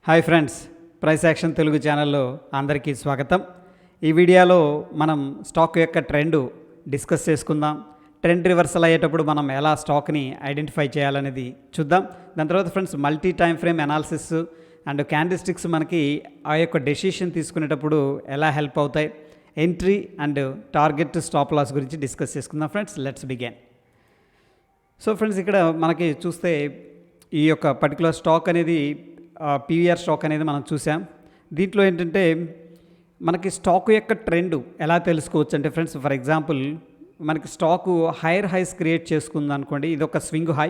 Hi friends, price action Telugu ఛానల్లో అందరికీ స్వాగతం. ఈ వీడియోలో మనం స్టాక్ యొక్క ట్రెండ్ డిస్కస్ చేసుకుందాం. ట్రెండ్ రివర్సల్ అయ్యేటప్పుడు మనం ఎలా స్టాక్ని ఐడెంటిఫై చేయాలనేది చూద్దాం. దాని తర్వాత friends multi time frame analysis and candlesticks మనకి ఆ యొక్క డెసిషన్ తీసుకునేటప్పుడు ఎలా హెల్ప్ అవుతాయి, entry and target stop loss గురించి డిస్కస్ చేసుకుందాం. Friends let's begin. So friends, ఇక్కడ మనకి చూస్తే ఈ యొక్క పర్టికులర్ స్టాక్ అనేది పీవీఆర్ స్టాక్ అనేది మనం చూసాం. దీంట్లో ఏంటంటే మనకి స్టాక్ యొక్క ట్రెండ్ ఎలా తెలుసుకోవచ్చు అంటే ఫ్రెండ్స్, ఫర్ ఎగ్జాంపుల్ మనకి స్టాకు హైయర్ హైస్ క్రియేట్ చేసుకుంది అనుకోండి. ఇది ఒక స్వింగ్ హై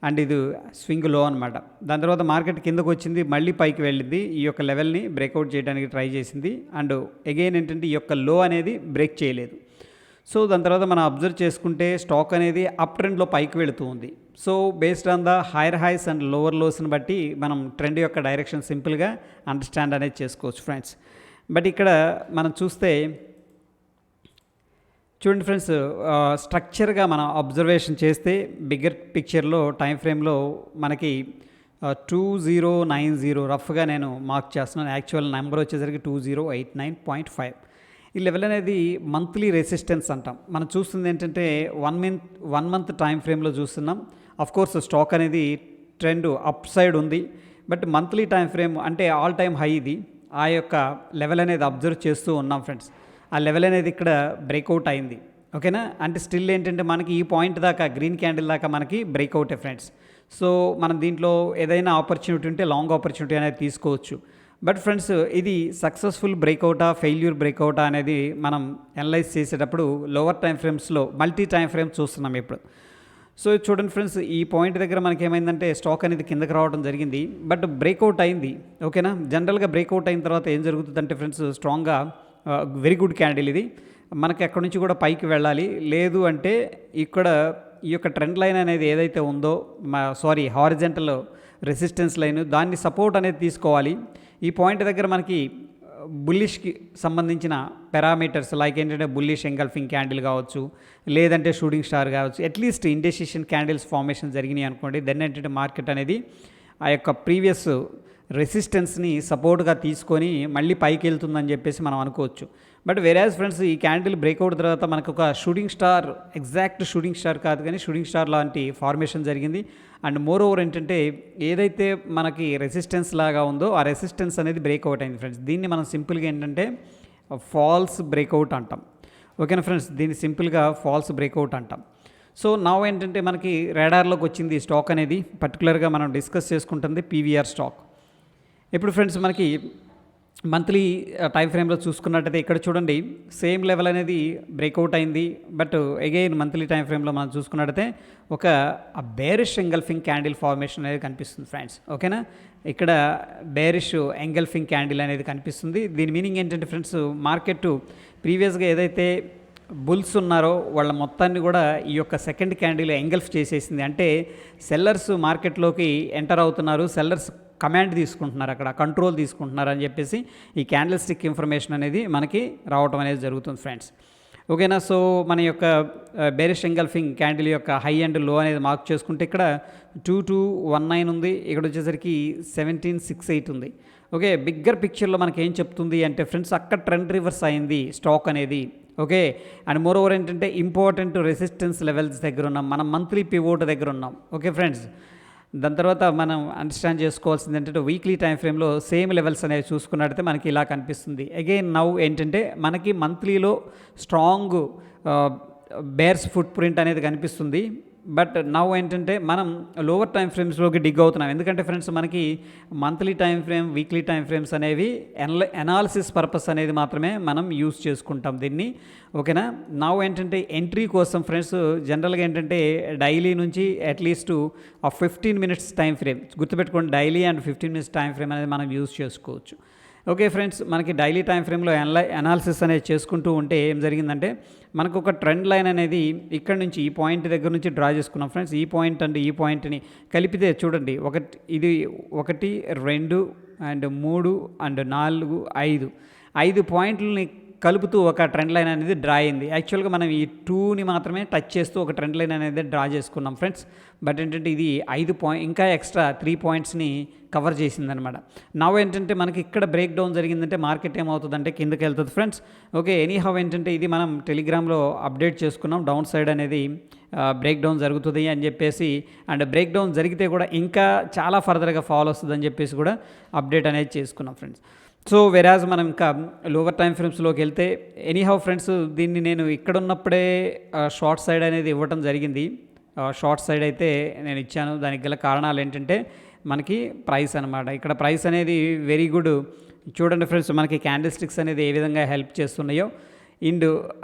అండ్ ఇది స్వింగ్ లో అనమాట. దాని తర్వాత మార్కెట్ కిందకు వచ్చింది, మళ్ళీ పైకి వెళ్ళింది, ఈ యొక్క లెవెల్ని బ్రేక్అవుట్ చేయడానికి ట్రై చేసింది అండ్ అగైన్ ఏంటంటే ఈ యొక్క లో అనేది బ్రేక్ చేయలేదు. సో దాని తర్వాత మనం అబ్జర్వ్ చేసుకుంటే స్టాక్ అనేది అప్ ట్రెండ్లో పైకి వెళుతూ ఉంది. So based on the higher highs and lower లోస్ని బట్టి మనం ట్రెండ్ యొక్క డైరెక్షన్ సింపుల్గా అండర్స్టాండ్ అనేది చేసుకోవచ్చు ఫ్రెండ్స్. బట్ ఇక్కడ మనం చూస్తే చూడండి ఫ్రెండ్స్, స్ట్రక్చర్గా మనం అబ్జర్వేషన్ చేస్తే బిగ్గర్ పిక్చర్లో టైం ఫ్రేమ్లో మనకి 2090 రఫ్గా నేను మార్క్ చేస్తున్నాను. యాక్చువల్ నెంబర్ వచ్చేసరికి 2089.5. ఈ లెవెల్ అనేది మంత్లీ రెసిస్టెన్స్ అంటాం. మనం చూస్తుంది ఏంటంటే వన్ మంత్ టైం ఫ్రేమ్లో చూస్తున్నాం. అఫ్కోర్స్ స్టాక్ అనేది ట్రెండ్ అప్ సైడ్ ఉంది, బట్ మంత్లీ టైం ఫ్రేమ్ అంటే ఆల్ టైమ్ హై ఇది. ఆ యొక్క లెవెల్ అనేది అబ్జర్వ్ చేస్తూ ఉన్నాం ఫ్రెండ్స్. ఆ లెవెల్ అనేది ఇక్కడ బ్రేక్అవుట్ అయింది, ఓకేనా. అంటే స్టిల్ ఏంటంటే మనకి ఈ పాయింట్ దాకా గ్రీన్ క్యాండిల్ దాకా మనకి బ్రేక్అవుటే ఫ్రెండ్స్. సో మనం దీంట్లో ఏదైనా ఆపర్చునిటీ ఉంటే లాంగ్ ఆపర్చునిటీ అనేది తీసుకోవచ్చు. బట్ ఫ్రెండ్స్, ఇది సక్సెస్ఫుల్ బ్రేక్అవుటా ఫెయిల్యూర్ బ్రేక్అవుటా అనేది మనం అనలైజ్ చేసేటప్పుడు లోవర్ టైం ఫ్రేమ్స్లో మల్టీ టైం ఫ్రేమ్స్ చూస్తున్నాం ఇప్పుడు. సో చూడండి ఫ్రెండ్స్, ఈ పాయింట్ దగ్గర మనకి ఏమైందంటే స్టాక్ అనేది కిందకి రావడం జరిగింది, బట్ బ్రేక్అవుట్ అయింది, ఓకేనా. జనరల్గా బ్రేక్అవుట్ అయిన తర్వాత ఏం జరుగుతుందంటే ఫ్రెండ్స్, స్ట్రాంగ్గా వెరీ గుడ్ క్యాండిల్ ఇది, మనకి ఎక్కడి నుంచి కూడా పైకి వెళ్ళాలి. లేదు అంటే ఇక్కడ ఈ యొక్క ట్రెండ్ లైన్ అనేది ఏదైతే ఉందో హారిజంటల్ రెసిస్టెన్స్ లైన్, దాన్ని సపోర్ట్ అనేది తీసుకోవాలి. ఈ పాయింట్ దగ్గర మనకి బుల్లిష్కి సంబంధించిన పారామీటర్స్ లైక్ ఏంటంటే బుల్లిష్ ఎంగల్ఫింగ్ క్యాండిల్ కావచ్చు, లేదంటే షూటింగ్ స్టార్ కావచ్చు, అట్లీస్ట్ ఇండెసిషన్ క్యాండిల్స్ ఫార్మేషన్ జరిగినాయి అనుకోండి, దెన్ ఏంటంటే మార్కెట్ అనేది ఆ యొక్క ప్రీవియస్ రెసిస్టెన్స్ని సపోర్ట్గా తీసుకొని మళ్ళీ పైకి వెళ్తుందని చెప్పేసి మనం అనుకోవచ్చు. బట్ వెరాజ్ ఫ్రెండ్స్, ఈ క్యాండిల్ బ్రేక్అవుట్ తర్వాత మనకు ఒక shooting star, exact shooting star కాదు కానీ షూటింగ్ స్టార్ లాంటి ఫార్మేషన్ జరిగింది. అండ్ మోర్ ఓవర్ ఏంటంటే ఏదైతే మనకి రెసిస్టెన్స్ లాగా ఉందో ఆ రెసిస్టెన్స్ అనేది బ్రేక్అవుట్ అయింది ఫ్రెండ్స్. దీన్ని మనం సింపుల్గా ఏంటంటే ఫాల్స్ బ్రేక్అవుట్ అంటాం, ఓకేనా ఫ్రెండ్స్. దీన్ని సింపుల్గా ఫాల్స్ బ్రేక్అవుట్ అంటాం. సో నా ఏంటంటే మనకి రాడార్లోకి వచ్చింది ఈ స్టాక్ అనేది, పర్టికులర్గా మనం డిస్కస్ చేసుకుంటుంది పీవీఆర్ స్టాక్. ఇప్పుడు ఫ్రెండ్స్ మనకి మంత్లీ టైం ఫ్రేమ్లో చూసుకున్నట్టయితే ఇక్కడ చూడండి సేమ్ లెవెల్ అనేది బ్రేక్అవుట్ అయింది, బట్ అగైన్ మంత్లీ టైం ఫ్రేమ్లో మనం చూసుకున్నట్టయితే ఒక బేరిష్ ఎంగల్ఫింగ్ క్యాండిల్ ఫార్మేషన్ అనేది కనిపిస్తుంది ఫ్రెండ్స్, ఓకేనా. ఇక్కడ బేరిష్ ఎంగల్ఫింగ్ క్యాండిల్ అనేది కనిపిస్తుంది. దీని మీనింగ్ ఏంటంటే ఫ్రెండ్స్, మార్కెట్ ప్రీవియస్గా ఏదైతే బుల్స్ ఉన్నారో వాళ్ళ మొత్తాన్ని కూడా ఈ యొక్క సెకండ్ క్యాండిల్ ఎంగల్ఫ్ చేసేసింది. అంటే సెల్లర్స్ మార్కెట్లోకి ఎంటర్ అవుతున్నారు, సెల్లర్స్ కమాండ్ తీసుకుంటున్నారు, అక్కడ కంట్రోల్ తీసుకుంటున్నారు అని చెప్పేసి ఈ క్యాండిల్ స్టిక్ ఇన్ఫర్మేషన్ అనేది మనకి రావటం అనేది జరుగుతుంది ఫ్రెండ్స్, ఓకేనా. సో మన యొక్క బేరిష్ ఎంగల్ఫింగ్ క్యాండిల్ యొక్క హై అండ్ లో అనేది మార్క్ చేసుకుంటే ఇక్కడ 2219 ఉంది, ఇక్కడ వచ్చేసరికి 1768 ఉంది, ఓకే. బిగ్గర్ పిక్చర్లో మనకి ఏం చెప్తుంది అంటే ఫ్రెండ్స్, అక్కడ ట్రెండ్ రివర్స్ అయింది స్టాక్ అనేది, ఓకే. అండ్ మోర్ ఓవర్ ఏంటంటే ఇంపార్టెంట్ రెసిస్టెన్స్ లెవెల్స్ దగ్గర ఉన్నాం, మనం మంత్లీ పివోట్ దగ్గర ఉన్నాం, ఓకే ఫ్రెండ్స్. దాని తర్వాత మనం అండర్స్టాండ్ చేసుకోవాల్సింది ఏంటంటే వీక్లీ టైం ఫ్రేమ్లో సేమ్ లెవెల్స్ అనేవి చూసుకున్నట్టయితే మనకి ఇలా కనిపిస్తుంది. అగైన్ నౌ ఏంటంటే మనకి మంత్లీలో స్ట్రాంగ్ బేర్స్ ఫుట్ ప్రింట్ అనేది కనిపిస్తుంది. బట్ నవ్ ఏంటంటే మనం లోవర్ టైం ఫ్రేమ్స్లోకి డిగ్ అవుతున్నాం. ఎందుకంటే ఫ్రెండ్స్ మనకి monthly time frame, weekly time frames అనేవి అనాలిసిస్ పర్పస్ అనేది మాత్రమే మనం యూస్ చేసుకుంటాం దీన్ని, ఓకేనా. నవ్ ఏంటంటే ఎంట్రీ కోసం ఫ్రెండ్స్ జనరల్గా ఏంటంటే డైలీ నుంచి అట్లీస్ట్ 15 మినిట్స్ టైం ఫ్రేమ్ గుర్తుపెట్టుకోండి, daily and 15 minutes time frame అనేది మనం యూస్ చేసుకోవచ్చు, ఓకే ఫ్రెండ్స్. మనకి డైలీ టైం ఫ్రేమ్లో అనాలిసిస్ అనేది చేసుకుంటూ ఉంటే ఏం జరిగిందంటే మనకు ఒక ట్రెండ్ లైన్ అనేది ఇక్కడ నుంచి ఈ పాయింట్ దగ్గర నుంచి డ్రా చేసుకున్నాం ఫ్రెండ్స్. ఈ పాయింట్ అండ్ ఈ పాయింట్ని కలిపితే చూడండి, ఇది 1 2 అండ్ 3 అండ్ 4 5 పాయింట్లని కలుపుతూ ఒక ట్రెండ్ లైన్ అనేది డ్రా అయింది. యాక్చువల్గా మనం ఈ 2ని మాత్రమే టచ్ చేస్తూ ఒక ట్రెండ్ లైన్ అనేది డ్రా చేసుకున్నాం ఫ్రెండ్స్. బట్ ఏంటంటే ఇది 5 పాయింట్ ఇంకా ఎక్స్ట్రా 3 పాయింట్స్ని కవర్ చేసిందనమాట. నవ్ ఏంటంటే మనకి ఇక్కడ బ్రేక్ డౌన్ జరిగిందంటే మార్కెట్ ఏమవుతుందంటే కిందకి వెళ్తుంది ఫ్రెండ్స్. ఓకే, ఎనీహౌ ఏంటంటే ఇది మనం టెలిగ్రామ్లో అప్డేట్ చేసుకున్నాం, డౌన్ సైడ్ అనేది బ్రేక్ డౌన్ జరుగుతుంది అని చెప్పేసి, అండ్ బ్రేక్ డౌన్ జరిగితే కూడా ఇంకా చాలా ఫర్దర్గా ఫాల్ వస్తుంది అని చెప్పేసి కూడా అప్డేట్ అనేది చేసుకున్నాం ఫ్రెండ్స్. సో వెరాజ్ మనం ఇంకా లోవర్ టైం ఫ్రేమ్స్లోకి వెళ్తే ఎనీహౌ ఫ్రెండ్స్, దీన్ని నేను ఇక్కడ ఉన్నప్పుడే షార్ట్ సైడ్ అనేది ఇవ్వటం జరిగింది. షార్ట్ సైడ్ అయితే నేను ఇచ్చాను. దానికి గల కారణాలు ఏంటంటే మనకి ప్రైస్ అనమాట. ఇక్కడ ప్రైస్ అనేది వెరీ గుడ్. చూడండి ఫ్రెండ్స్, మనకి క్యాండిల్ స్టిక్స్ అనేది ఏ విధంగా హెల్ప్ చేస్తున్నాయో.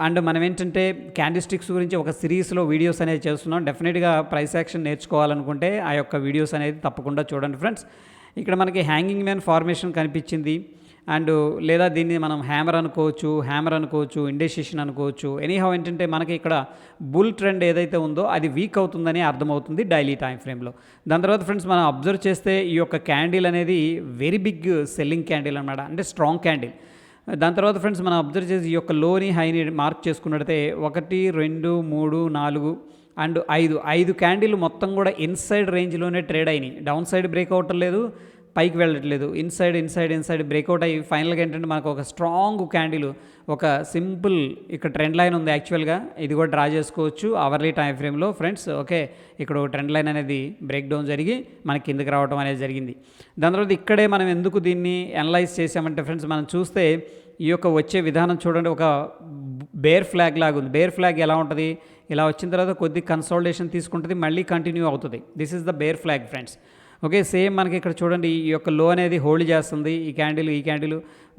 అండ్ మనం ఏంటంటే క్యాండిల్ స్టిక్స్ గురించి ఒక సిరీస్లో వీడియోస్ అనేది చేస్తున్నాం. డెఫినెట్గా ప్రైస్ యాక్షన్ నేర్చుకోవాలనుకుంటే ఆ యొక్క వీడియోస్ అనేది తప్పకుండా చూడండి ఫ్రెండ్స్. ఇక్కడ మనకి హ్యాంగింగ్ మ్యాన్ ఫార్మేషన్ కనిపించింది. అండ్ లేదా దీన్ని మనం హ్యామర్ అనుకోవచ్చు, ఇండెసిషన్ అనుకోవచ్చు. ఎనీహౌ ఏంటంటే మనకి ఇక్కడ బుల్ ట్రెండ్ ఏదైతే ఉందో అది వీక్ అవుతుందని అర్థమవుతుంది డైలీ టైం ఫ్రేమ్లో. దాని తర్వాత ఫ్రెండ్స్ మనం అబ్జర్వ్ చేస్తే ఈ యొక్క క్యాండిల్ అనేది వెరీ బిగ్ సెల్లింగ్ క్యాండిల్ అనమాట, అంటే స్ట్రాంగ్ క్యాండిల్. దాని తర్వాత ఫ్రెండ్స్ మనం అబ్జర్వ్ చేసి ఈ యొక్క లోని హైని మార్క్ చేసుకున్నట్టయితే 1, 2, 3, 4 అండ్ 5 క్యాండిల్ మొత్తం కూడా ఇన్సైడ్ రేంజ్లోనే ట్రేడ్ అయినాయి. డౌన్ సైడ్ బ్రేక్ అవటం లేదు, పైకి వెళ్ళట్లేదు. ఇన్సైడ్ బ్రేక్అవుట్ అయ్యి ఫైనల్గా ఏంటంటే మనకు ఒక స్ట్రాంగ్ క్యాండిల్, ఒక సింపుల్ ఇక్కడ ట్రెండ్ లైన్ ఉంది. యాక్చువల్గా ఇది కూడా డ్రా చేసుకోవచ్చు అవర్లీ టైం ఫ్రేమ్లో ఫ్రెండ్స్. ఓకే, ఇక్కడ ఒక ట్రెండ్ లైన్ అనేది బ్రేక్ డౌన్ జరిగి మనకి కిందకి రావడం అనేది జరిగింది. దాని తర్వాత ఇక్కడే మనం ఎందుకు దీన్ని అనలైజ్ చేసామంటే ఫ్రెండ్స్, మనం చూస్తే ఈ యొక్క వచ్చే విధానం చూడండి, ఒక బేర్ ఫ్లాగ్ లాగా ఉంది. బేర్ ఫ్లాగ్ ఎలా ఉంటుంది, ఇలా వచ్చిన తర్వాత కొద్ది కన్సాలిడేషన్ తీసుకుంటుంది, మళ్ళీ కంటిన్యూ అవుతుంది. This is the bear flag friends. Okay, same మనకి ఇక్కడ చూడండి ఈ యొక్క లో అనేది హోల్డ్ చేస్తుంది. ఈ క్యాండిల్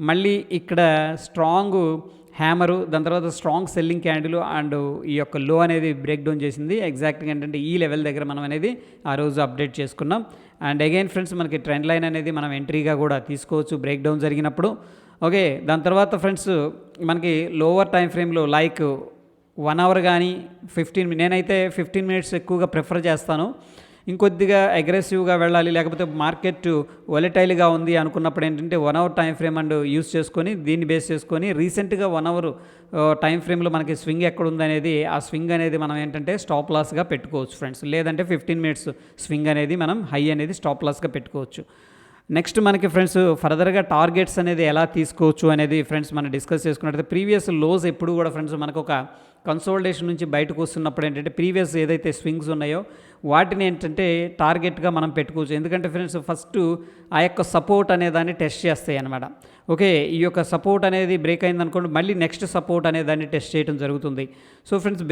మళ్ళీ ఇక్కడ స్ట్రాంగ్ హ్యామరు, దాని తర్వాత స్ట్రాంగ్ సెల్లింగ్ క్యాండిల్ అండ్ ఈ యొక్క లో అనేది బ్రేక్ డౌన్ చేసింది. ఎగ్జాక్ట్గా ఏంటంటే ఈ లెవెల్ దగ్గర మనం అనేది ఆ రోజు అప్డేట్ చేసుకున్నాం. అండ్ అగైన్ ఫ్రెండ్స్ మనకి ట్రెండ్ లైన్ అనేది మనం ఎంట్రీగా కూడా తీసుకోవచ్చు బ్రేక్ డౌన్ జరిగినప్పుడు. ఓకే, దాని తర్వాత ఫ్రెండ్స్ మనకి లోవర్ టైం ఫ్రేమ్లో లైక్ 1 అవర్ కానీ 15, నేనైతే 15 మినిట్స్ ఎక్కువగా ప్రిఫర్ చేస్తాను. ఇంకొద్దిగా అగ్రెసివ్గా వెళ్ళాలి, లేకపోతే మార్కెట్ వొలటైల్గా ఉంది అనుకున్నప్పుడు ఏంటంటే 1 hour time frame and use చేసుకొని దీన్ని బేస్ చేసుకొని రీసెంట్గా 1 అవర్ టైం ఫ్రేమ్లో మనకి స్వింగ్ ఎక్కడ ఉందనేది, ఆ స్వింగ్ అనేది మనం ఏంటంటే స్టాప్ లాస్గా పెట్టుకోవచ్చు ఫ్రెండ్స్. లేదంటే 15 మినిట్స్ స్వింగ్ అనేది మనం హై అనేది స్టాప్ లాస్గా పెట్టుకోవచ్చు. నెక్స్ట్ మనకి ఫ్రెండ్స్ ఫర్దర్గా టార్గెట్స్ అనేది ఎలా తీసుకోవచ్చు అనేది ఫ్రెండ్స్ మనం డిస్కస్ చేసుకున్నట్లయితే, ప్రీవియస్ లోస్ ఎప్పుడు కూడా ఫ్రెండ్స్ మనకు ఒక కన్సోలిడేషన్ నుంచి బయటకు వస్తున్నప్పుడు ఏంటంటే ప్రీవియస్ ఏదైతే స్వింగ్స్ ఉన్నాయో వాటిని ఏంటంటే టార్గెట్గా మనం పెట్టుకోవచ్చు. ఎందుకంటే ఫ్రెండ్స్ ఫస్ట్ ఆ యొక్క సపోర్ట్ అనే దాన్ని టెస్ట్ చేస్తాయి అనమాట. ఓకే, ఈ యొక్క సపోర్ట్ అనేది బ్రేక్ అయింది అనుకోండి, మళ్ళీ నెక్స్ట్ సపోర్ట్ అనే దాన్ని టెస్ట్ చేయడం జరుగుతుంది. So friends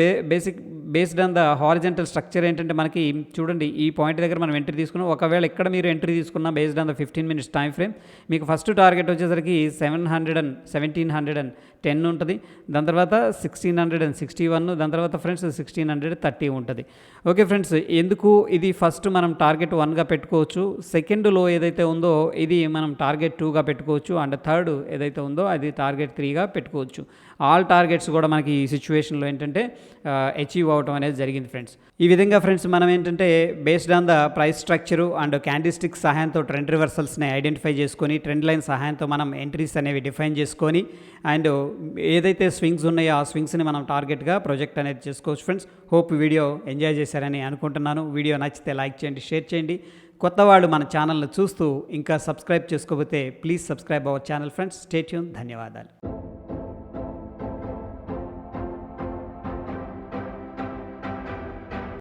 based on the horizontal structure ఏంటంటే మనకి చూడండి ఈ పాయింట్ దగ్గర మనం ఎంట్రీ తీసుకున్నాం. ఒకవేళ ఇక్కడ మీరు ఎంట్రీ తీసుకున్నా based on the 15 minutes time frame, మీకు ఫస్ట్ టార్గెట్ వచ్చేసరికి 1710 ఉంటుంది. దాని తర్వాత 1661, దాని తర్వాత ఫ్రెండ్స్ 1630 ఉంటుంది. ఓకే ఫ్రెండ్స్, ఎందుకు ఇది ఫస్ట్ మనం టార్గెట్ 1గా పెట్టుకోవచ్చు. సెకండ్ లో ఏదైతే ఉందో ఇది మనం టార్గెట్ 2గా పెట్టుకోవచ్చు. అండ్ థర్డ్ ఏదైతే ఉందో అది టార్గెట్ 3గా పెట్టుకోవచ్చు. ఆల్ టార్గెట్స్ కూడా మనకి ఈ సిచ్యువేషన్లో ఏంటంటే అచీవ్ అవటం అనేది జరిగింది ఫ్రెండ్స్. ఈ విధంగా ఫ్రెండ్స్ మనం ఏంటంటే based on the price structure and candle stick సహాయంతో ట్రెండ్ రివర్సల్స్ని ఐడెంటిఫై చేసుకొని ట్రెండ్ లైన్ సహాయంతో మనం ఎంట్రీస్ అనేవి డిఫైన్ చేసుకొని అండ్ ఏదైతే స్వింగ్స్ ఉన్నాయో ఆ స్వింగ్స్ని మనం టార్గెట్గా ప్రొజెక్ట్ అనేది చేసుకోవచ్చు ఫ్రెండ్స్. హోప్ వీడియో ఎంజాయ్ చేశారని అనుకుంటున్నాను. వీడియో నచ్చితే లైక్ చేయండి, షేర్ చేయండి. కొత్త వాళ్ళు మన ఛానల్ని చూస్తూ ఇంకా సబ్స్క్రైబ్ చేసుకోకపోతే please subscribe our channel friends. Stay tune. ధన్యవాదాలు.